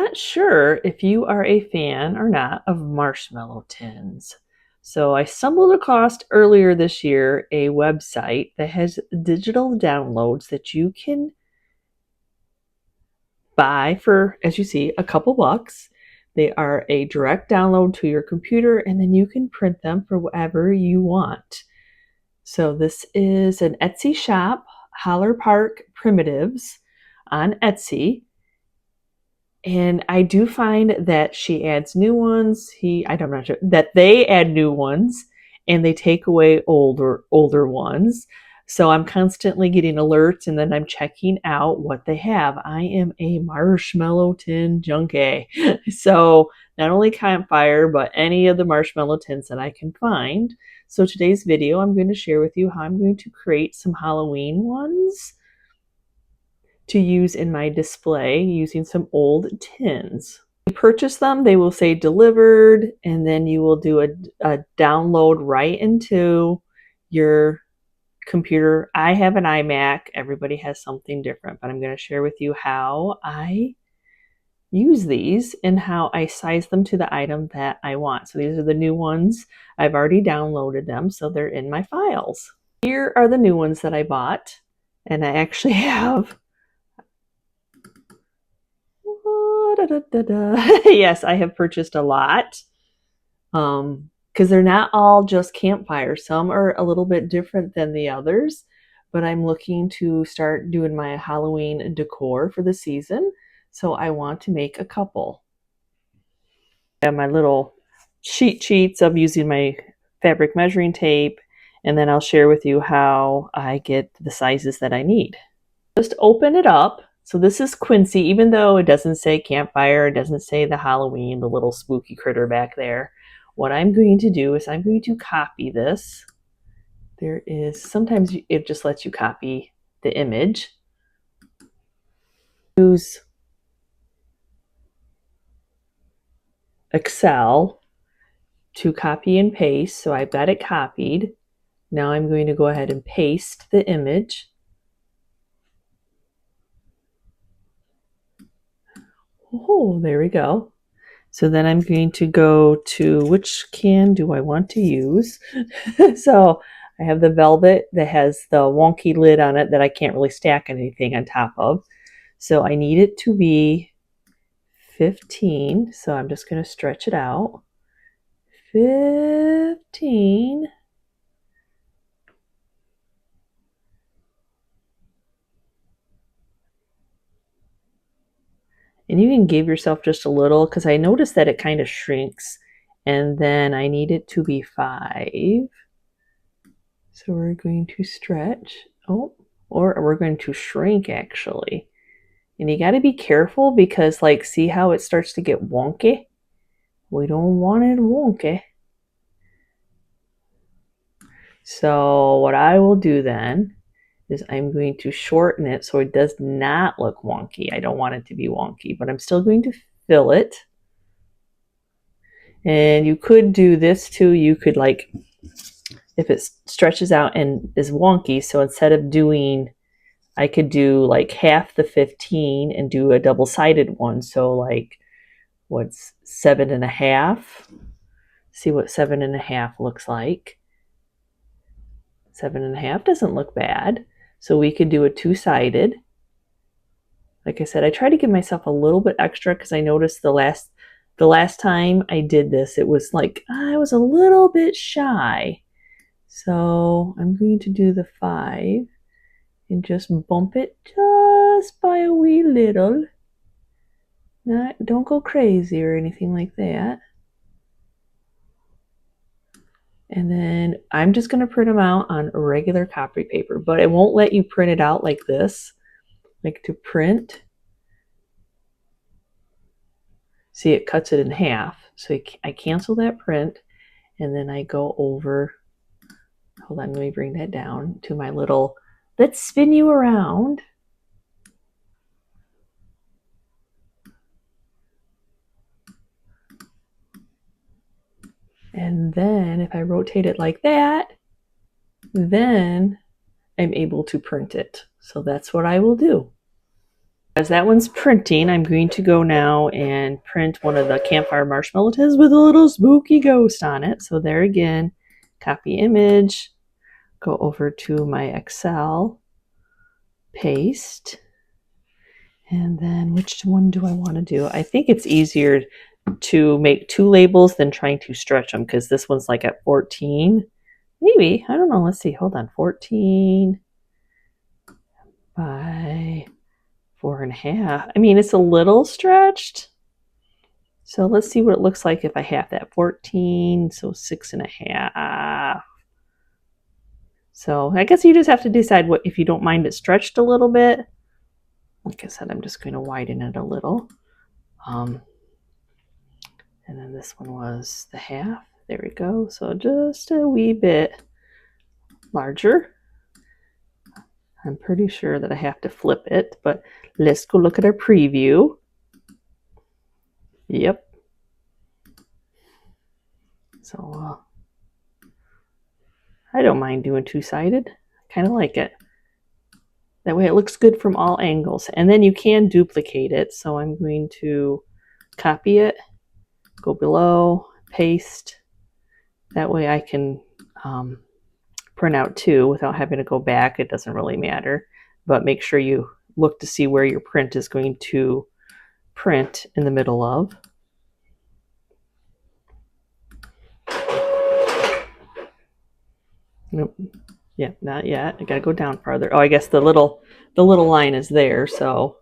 not sure if you are a fan or not of marshmallow tins. So I stumbled across earlier this year a website that has digital downloads that you can buy for, as you see, a couple bucks. They are a direct download to your computer, and then you can print them for whatever you want. So this is an Etsy shop, Holler Park Primitives on Etsy. And I do find that she adds new ones. I'm not sure that they add new ones and they take away older ones. So I'm constantly getting alerts and then I'm checking out what they have. I am a marshmallow tin junkie. So not only campfire, but any of the marshmallow tins that I can find. So today's video, I'm going to share with you how I'm going to create some Halloween ones to use in my display using some old tins. You purchase them, they will say delivered, and then you will do a download right into your computer. I have an iMac, everybody has something different, but I'm going to share with you how I use these and how I size them to the item that I want. So these are the new ones. I've already downloaded them, so they're in my files. Here are the new ones that I bought, and I actually have yes, I have purchased a lot because they're not all just campfire. Some are a little bit different than the others, but I'm looking to start doing my Halloween decor for the season, so I want to make a couple. I have my little cheat sheets of using my fabric measuring tape, and then I'll share with you how I get the sizes that I need. Just open it up. So this is Quincy, even though it doesn't say campfire, it doesn't say the Halloween, the little spooky critter back there. What I'm going to do is I'm going to copy this. There is, sometimes it just lets you copy the image. Use Excel to copy and paste. So I've got it copied. Now I'm going to go ahead and paste the image. Oh, there we go. So then I'm going to go to which can do I want to use. So I have the velvet that has the wonky lid on it that I can't really stack anything on top of. So I need it to be 15. So I'm just going to stretch it out. 15. And you can give yourself just a little, because I noticed that it kind of shrinks. And then I need it to be 5. So we're going to stretch. Oh, or we're going to shrink actually. And you got to be careful because, like, see how it starts to get wonky? We don't want it wonky. So what I will do then is I'm going to shorten it so it does not look wonky. I don't want it to be wonky, but I'm still going to fill it. And you could do this too. You could, like, if it stretches out and is wonky, so instead of doing, I could do like half the 15 and do a double-sided one. So like, what's 7.5? See what 7.5 looks like. 7.5 doesn't look bad. So we could do a 2-sided. Like I said, I try to give myself a little bit extra because I noticed the last time I did this, it was like I was a little bit shy. So I'm going to do the 5 and just bump it just by a wee little. Don't go crazy or anything like that. And then I'm just going to print them out on regular copy paper, but it won't let you print it out like this. Like to print, see, it cuts it in half. So I cancel that print and then I go over, hold on, let me bring that down to my little, let's spin you around. And then if I rotate it like that, then I'm able to print it. So that's what I will do. As that one's printing, I'm going to go now and print one of the campfire marshmallow tins with a little spooky ghost on it. So there again, copy image, go over to my Excel, paste, and then which one do I want to do? I think it's easier to make 2 labels than trying to stretch them, because this one's like at 14. Maybe, I don't know, let's see, hold on, 14 by 4.5. I mean, it's a little stretched. So let's see what it looks like if I have that 14, so 6.5. So I guess you just have to decide what, if you don't mind it stretched a little bit. Like I said, I'm just going to widen it a little. And then this one was the half. There we go. So just a wee bit larger. I'm pretty sure that I have to flip it, but let's go look at our preview. Yep. So I don't mind doing 2-sided. I kind of like it. That way it looks good from all angles. And then you can duplicate it. So I'm going to copy it, go below, paste. That way I can print out 2 without having to go back. It doesn't really matter. But make sure you look to see where your print is going to print in the middle of. Nope. Yeah, not yet. I gotta go down farther. Oh, I guess the little line is there, so.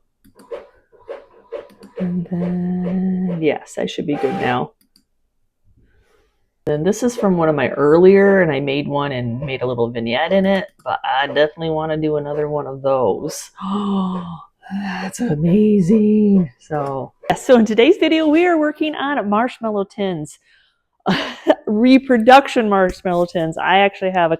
And then, yes, I should be good now. And this is from one of my earlier, and I made one and made a little vignette in it, but I definitely want to do another one of those. Oh, that's amazing. So in today's video, we are working on marshmallow tins. Reproduction marshmallow tins. I actually have a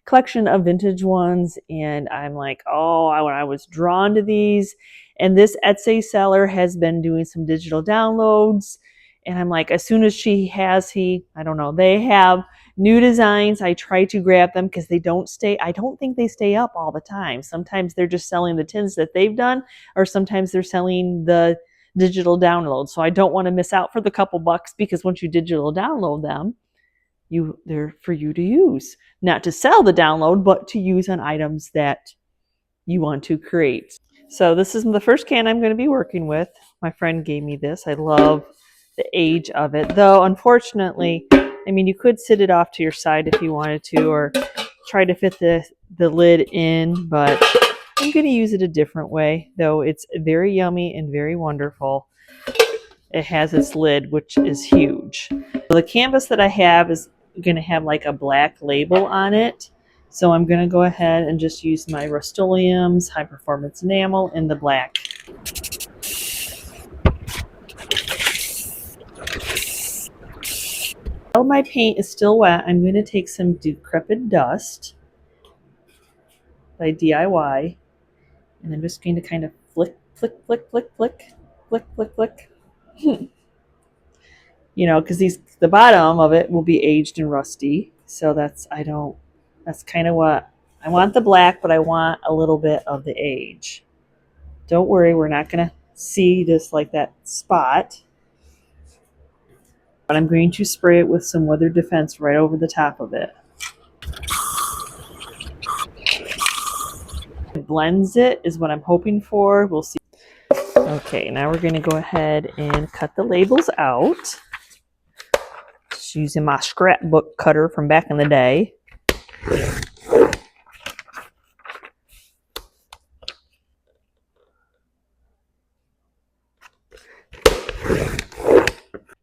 collection of vintage ones, and I'm like, oh, when I was drawn to these, and this Etsy seller has been doing some digital downloads, and I'm like, as soon as they have new designs, I try to grab them because I don't think they stay up all the time. Sometimes they're just selling the tins that they've done, or sometimes they're selling the digital download. So I don't want to miss out for the couple bucks, because once you digital download them, they're for you to use, not to sell the download, but to use on items that you want to create. So this is the first can I'm going to be working with. My friend gave me this. I love the age of it, though unfortunately, I mean, you could sit it off to your side if you wanted to, or try to fit the lid in, but I'm going to use it a different way, though it's very yummy and very wonderful. It has its lid, which is huge. The canvas that I have is going to have like a black label on it. So I'm going to go ahead and just use my Rust-Oleum's high performance enamel in the black. While my paint is still wet, I'm going to take some Decrepit Dust by DIY, and I'm just going to kind of flick, flick, flick, flick, flick, flick, flick, flick. You know, because the bottom of it will be aged and rusty. So that's kind of what I want, the black, but I want a little bit of the age. Don't worry, we're not going to see just like that spot. But I'm going to spray it with some weather defense right over the top of it. It blends it is what I'm hoping for. We'll see. Okay, now we're going to go ahead and cut the labels out. Just using my scrapbook cutter from back in the day.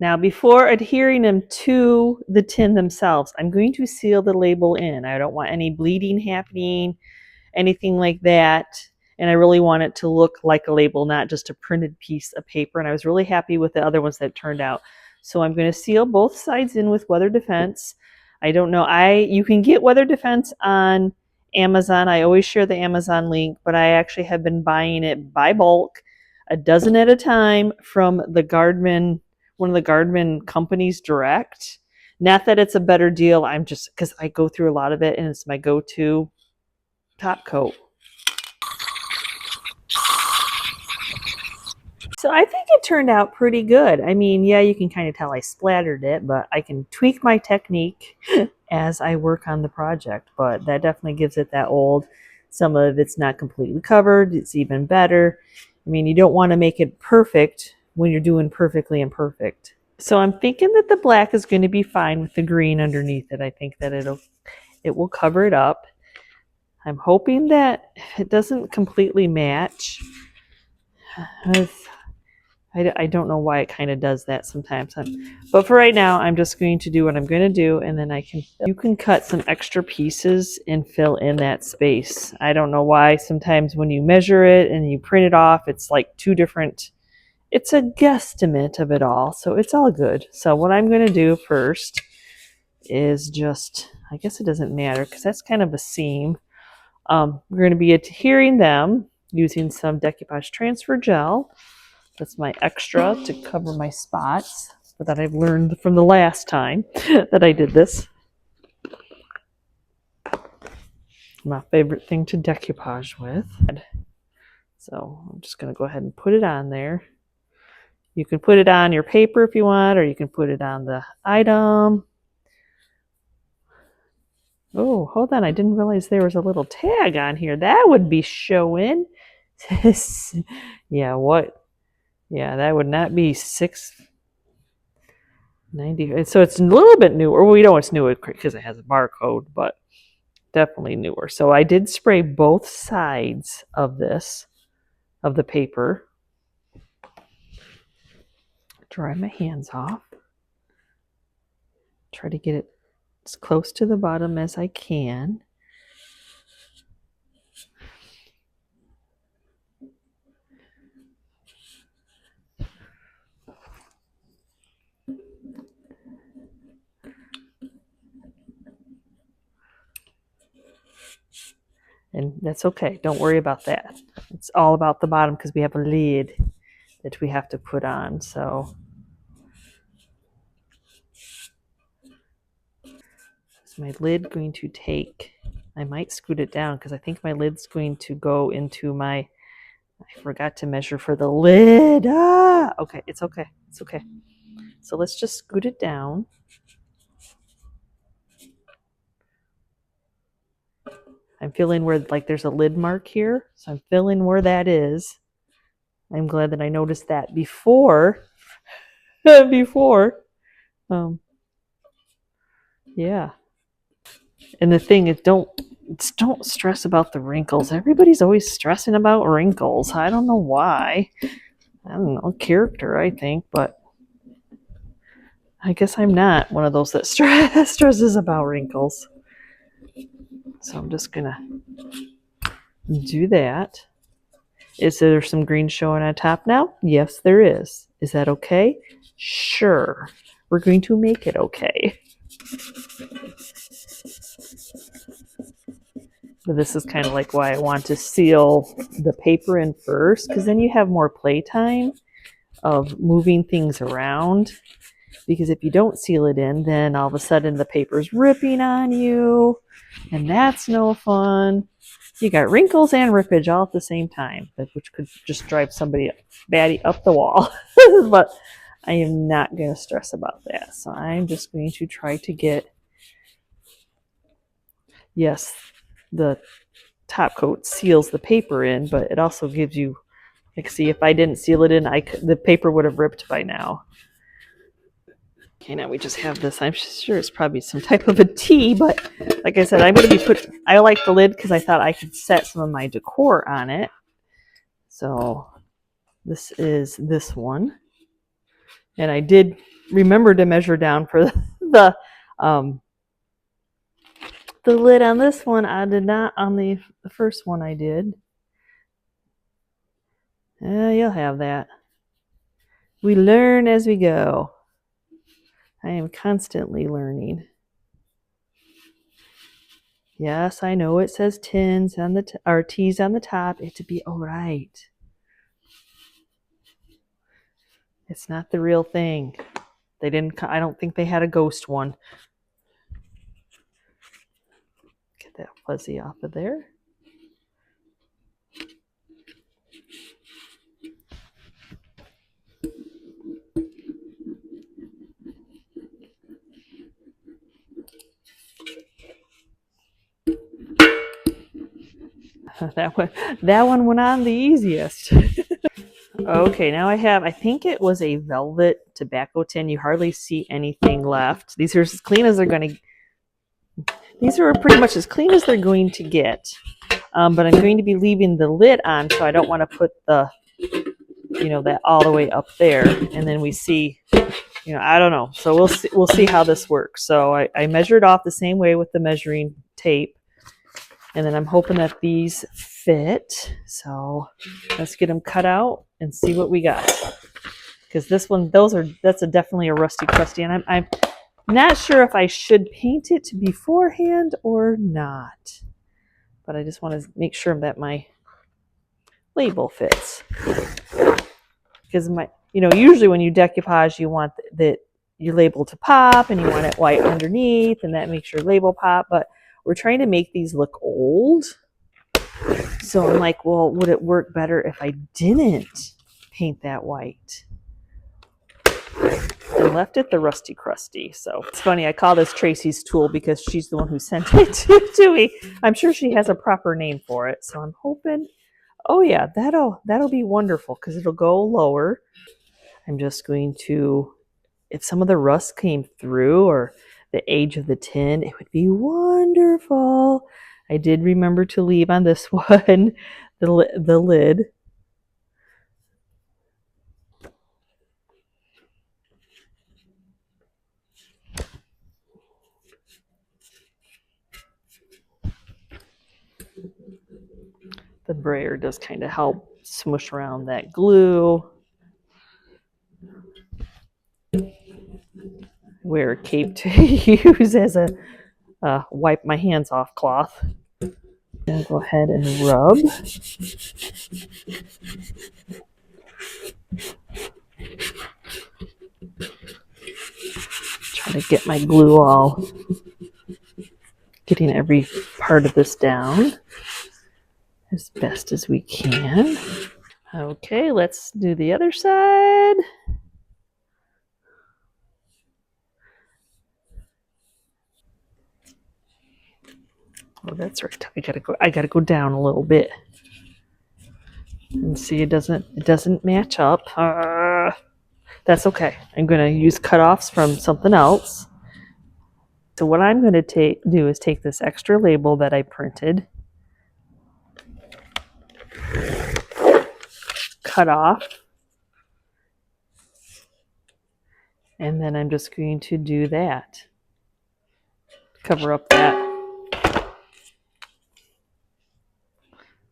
Now, before adhering them to the tin themselves, I'm going to seal the label in. I don't want any bleeding happening, anything like that. And I really want it to look like a label, not just a printed piece of paper. And I was really happy with the other ones that turned out. So I'm going to seal both sides in with weather defense. I don't know, you can get weather defense on Amazon. I always share the Amazon link, but I actually have been buying it by bulk, a dozen at a time, from one of the Gardman companies direct. Not that it's a better deal, I'm just, because I go through a lot of it and it's my go-to top coat. So I think it turned out pretty good. I mean, yeah, you can kind of tell I splattered it, but I can tweak my technique as I work on the project. But that definitely gives it that old. Some of it's not completely covered. It's even better. I mean, you don't want to make it perfect when you're doing perfectly imperfect. So I'm thinking that the black is going to be fine with the green underneath it. I think that it will cover it up. I'm hoping that it doesn't completely match. I don't know why it kind of does that sometimes. But for right now, I'm just going to do what I'm going to do, and then you can cut some extra pieces and fill in that space. I don't know why sometimes when you measure it and you print it off, it's like two different, it's a guesstimate of it all. So it's all good. So what I'm going to do first is just, I guess it doesn't matter because that's kind of a seam. We're going to be adhering them using some decoupage transfer gel. That's my extra to cover my spots that I've learned from the last time that I did this. My favorite thing to decoupage with. So I'm just going to go ahead and put it on there. You can put it on your paper if you want, or you can put it on the item. Oh, hold on. I didn't realize there was a little tag on here. That would be showing. Yeah, what? Yeah, that would not be $6.90. So it's a little bit newer. We know it's newer because it has a barcode, but definitely newer. So I did spray both sides of this, of the paper. Dry my hands off. Try to get it as close to the bottom as I can. And that's okay. Don't worry about that. It's all about the bottom because we have a lid that we have to put on. So is my lid going to take, I might scoot it down because I think my lid's going to go into my, I forgot to measure for the lid. Okay, it's okay. It's okay. So let's just scoot it down. I'm feeling where like there's a lid mark here. So I'm feeling where that is. I'm glad that I noticed that before. before. Yeah. And the thing is, don't stress about the wrinkles. Everybody's always stressing about wrinkles. I don't know why. I don't know, character, I think, but I guess I'm not one of those that stresses about wrinkles. So I'm just gonna do that. Is there some green showing on top now? Yes, there is. Is that okay? Sure. We're going to make it okay. But this is kind of like why I want to seal the paper in first, because then you have more playtime of moving things around. Because if you don't seal it in, then all of a sudden the paper's ripping on you, and that's no fun. You got wrinkles and rippage all at the same time, which could just drive somebody batty up the wall. But I am not going to stress about that. So I'm just going to try to get, yes, the top coat seals the paper in, but it also gives you, like, see, if I didn't seal it in, the paper would have ripped by now. Okay, now we just have this. I'm sure it's probably some type of a tea, but like I said, I'm going to be I like the lid because I thought I could set some of my decor on it. So this is this one. And I did remember to measure down for the lid on this one. I did not on the first one I did. You'll have that. We learn as we go. I am constantly learning. Yes, I know it says tins on the or T's on the top. It to be all right. It's not the real thing. They didn't. I don't think they had a ghost one. Get that fuzzy off of there. That one went on the easiest. Okay, now I think it was a velvet tobacco tin. You hardly see anything left. These are as clean as they're going to, these are pretty much as clean as they're going to get. But I'm going to be leaving the lid on, so I don't want to put the, that all the way up there. And then we see, I don't know. So we'll see how this works. So I measured off the same way with the measuring tape. And then I'm hoping that these fit. So let's get them cut out and see what we got. Because this one, that's definitely a rusty crusty. And I'm not sure if I should paint it beforehand or not. But I just want to make sure that my label fits. Because usually when you decoupage, you want your label to pop and you want it white underneath, and that makes your label pop. But we're trying to make these look old. So I'm like, well, would it work better if I didn't paint that white? I left it the rusty crusty. So it's funny, I call this Tracy's tool because she's the one who sent it to me. I'm sure she has a proper name for it. So I'm hoping, oh yeah, that'll be wonderful because it'll go lower. I'm just going to, if some of the rust came through or the age of the tin, it would be wonderful. I did remember to leave on this one the lid. The brayer does kind of help smush around that glue. Wear a cape to use as a wipe my hands off cloth. I'll go ahead and rub. Try to get my glue all, getting every part of this down as best as we can. Okay, let's do the other side. Oh, that's right. I gotta go down a little bit. And see, it doesn't match up. That's okay. I'm gonna use cutoffs from something else. So what I'm gonna do is take this extra label that I printed, cut off, and then I'm just going to do that. Cover up that.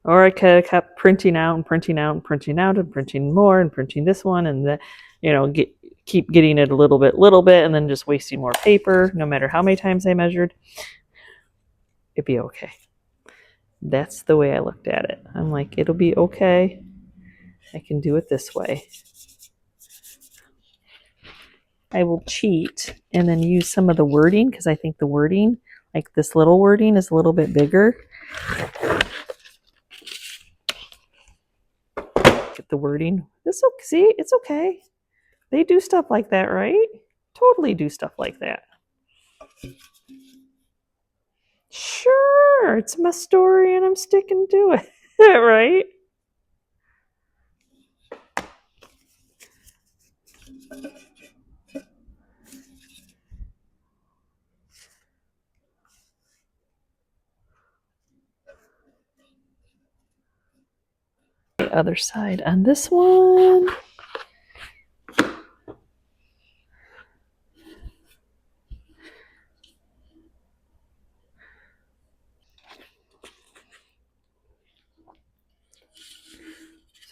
Or I could have kept printing out and printing out and printing out and printing more and printing this one and the, keep getting it a little bit, and then just wasting more paper. No matter how many times I measured, it'd be okay. That's the way I looked at it. I'm like, it'll be okay. I can do it this way. I will cheat and then use some of the wording because I think the wording, like this little wording, is a little bit bigger. Get the wording. See, it's okay. They do stuff like that, right? Totally do stuff like that. Sure, it's my story and I'm sticking to it, right? The other side on this one.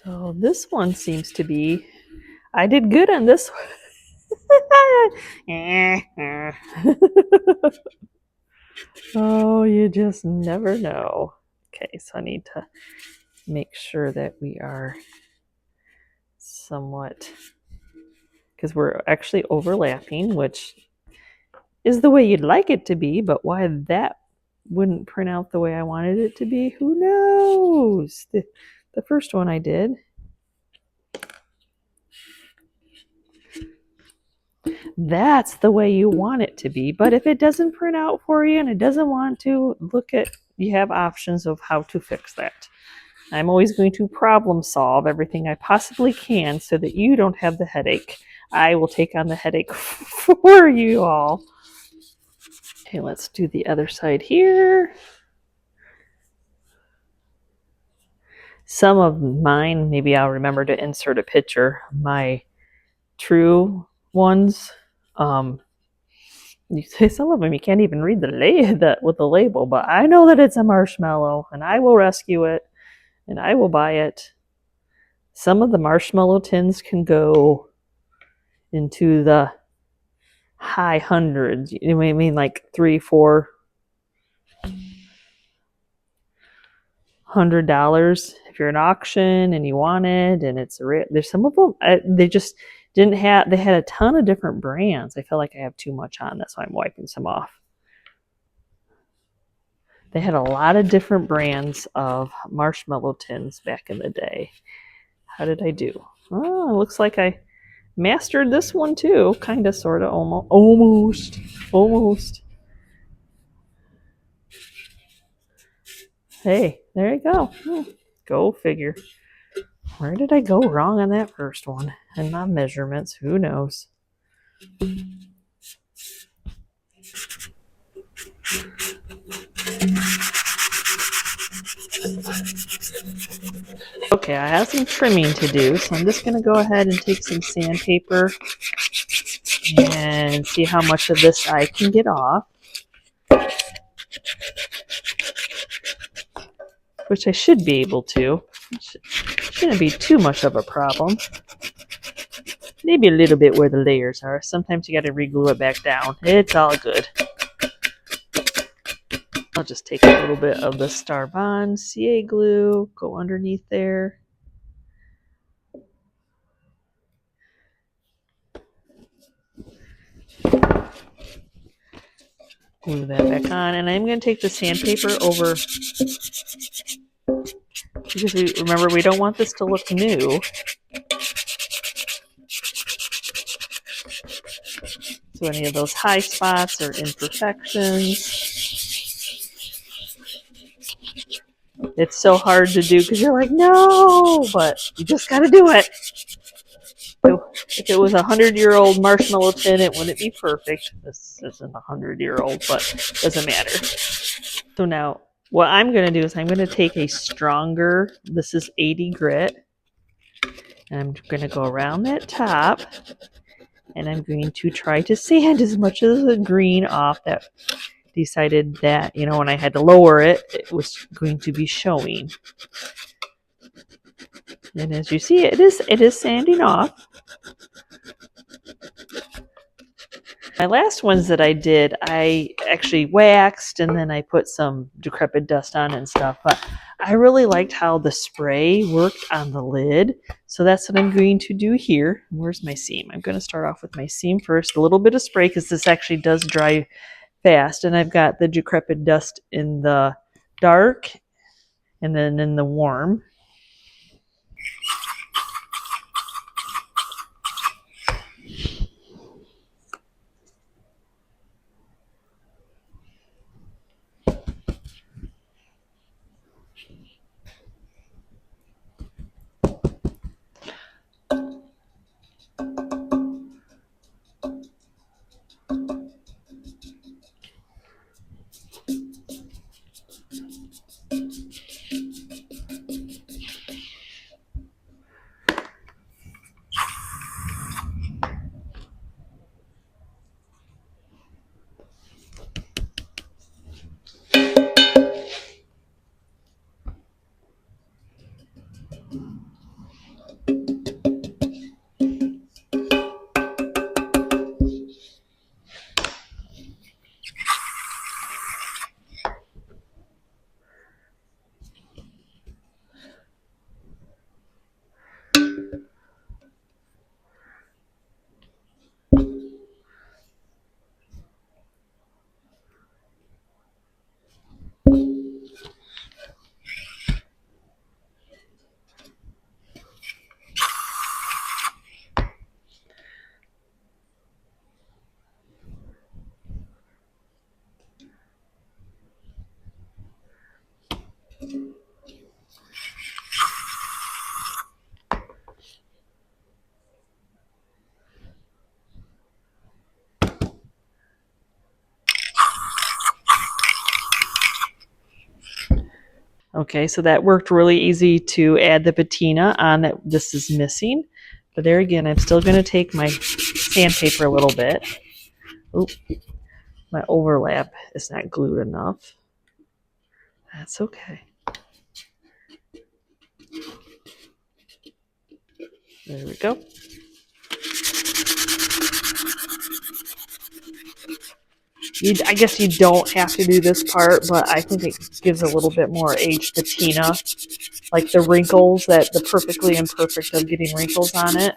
So this one seems to be, I did good on this one. Oh, you just never know. Okay, so I need to make sure that we are somewhat, because we're actually overlapping, which is the way you'd like it to be, but why that wouldn't print out the way I wanted it to be, who knows? The first one I did. That's the way you want it to be, but if it doesn't print out for you and it doesn't want to, you have options of how to fix that. I'm always going to problem solve everything I possibly can so that you don't have the headache. I will take on the headache for you all. Okay, let's do the other side here. Some of mine, maybe I'll remember to insert a picture. My true ones, you say some of them you can't even read with the label, but I know that it's a marshmallow, and I will rescue it, and I will buy it. Some of the marshmallow tins can go into the high hundreds. You know what I mean? Like $300-400 if you're an auction and you want it, and there's some of them they just didn't have. They had a ton of different brands. I feel like I have too much on. That's why I'm wiping some off. They had a lot of different brands of marshmallow tins back in the day. How did I do? Oh, it looks like I mastered this one too. Kind of, sort of, almost. Hey, there you go. Go figure. Where did I go wrong on that first one? And my measurements, who knows? Okay, I have some trimming to do, so I'm just going to go ahead and take some sandpaper and see how much of this I can get off. Which I should be able to. Shouldn't be too much of a problem. Maybe a little bit where the layers are. Sometimes you got to re-glue it back down. It's all good. I'll just take a little bit of the Star Bond CA glue, go underneath there. Glue that back on, and I'm going to take the sandpaper over, because remember, we don't want this to look new. So any of those high spots or imperfections. It's so hard to do because you're like, no, but you just got to do it. So if it was a 100-year-old marshmallow tin, it wouldn't be perfect. This isn't a 100-year-old, but it doesn't matter. So now what I'm going to do is I'm going to take a stronger, this is 80 grit, and I'm going to go around that top, and I'm going to try to sand as much of the green off that decided that, you know, when I had to lower it, it was going to be showing. And as you see, it is sanding off. My last ones that I did, I actually waxed and then I put some decrepit dust on and stuff. But I really liked how the spray worked on the lid. So that's what I'm going to do here. Where's my seam? I'm going to start off with my seam first. A little bit of spray because this actually does dry fast. And I've got the decrepit dust in the dark and then in the warm. Okay, so that worked really easy to add the patina on that this is missing. But there again, I'm still going to take my sandpaper a little bit. Oop, my overlap is not glued enough. That's okay. There we go. I guess you don't have to do this part, but I think it gives a little bit more aged patina. Like the wrinkles, the perfectly imperfect of getting wrinkles on it.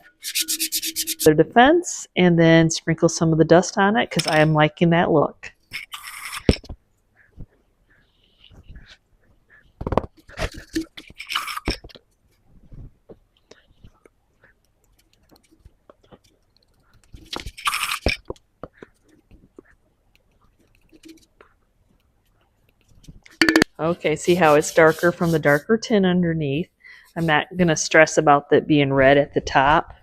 Their defense, and then sprinkle some of the dust on it because I am liking that look. Okay, see how it's darker from the darker tin underneath. I'm not going to stress about that being red at the top.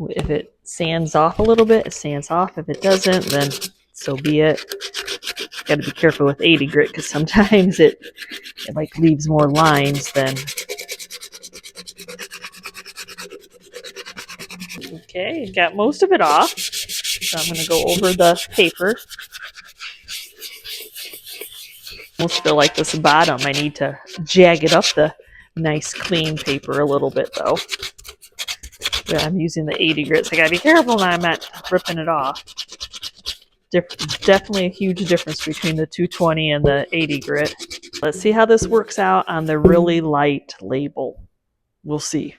If it sands off a little bit, it sands off. If it doesn't, then so be it. Got to be careful with 80 grit because sometimes it like leaves more lines than. Okay, got most of it off. So I'm going to go over the paper. Almost feel like this bottom, I need to jag it up the nice clean paper a little bit though. But I'm using the 80 grit, so I gotta be careful now I'm not ripping it off. Definitely a huge difference between the 220 and the 80 grit. Let's see how this works out on the really light label. We'll see.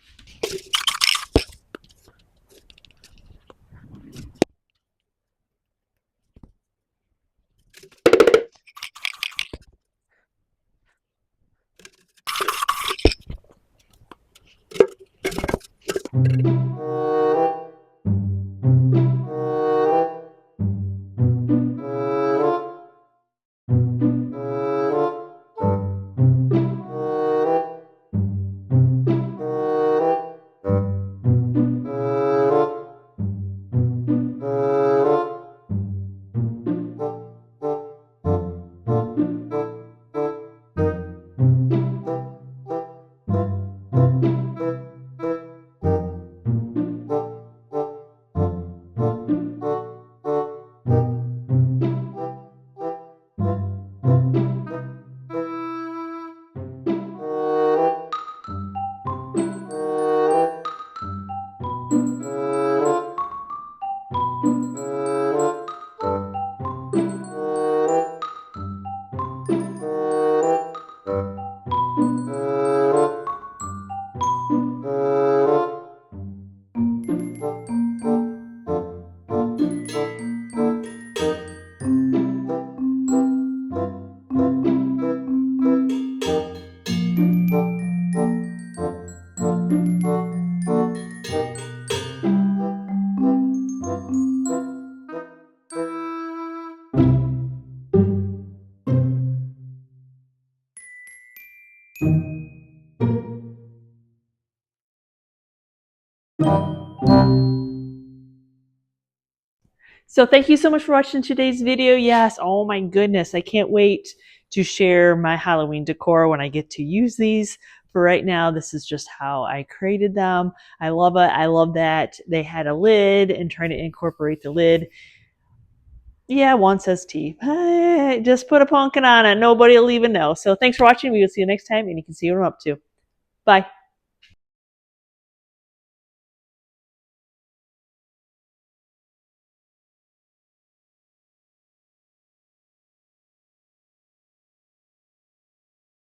So thank you so much for watching today's video. Yes, oh my goodness, I can't wait to share my Halloween decor when I get to use these. For right now, this is just how I created them. I love it. I love that they had a lid and trying to incorporate the lid. Yeah, one says T. Hey, just put a pumpkin on it. Nobody will even know. So thanks for watching. We will see you next time, and you can see what I'm up to. Bye.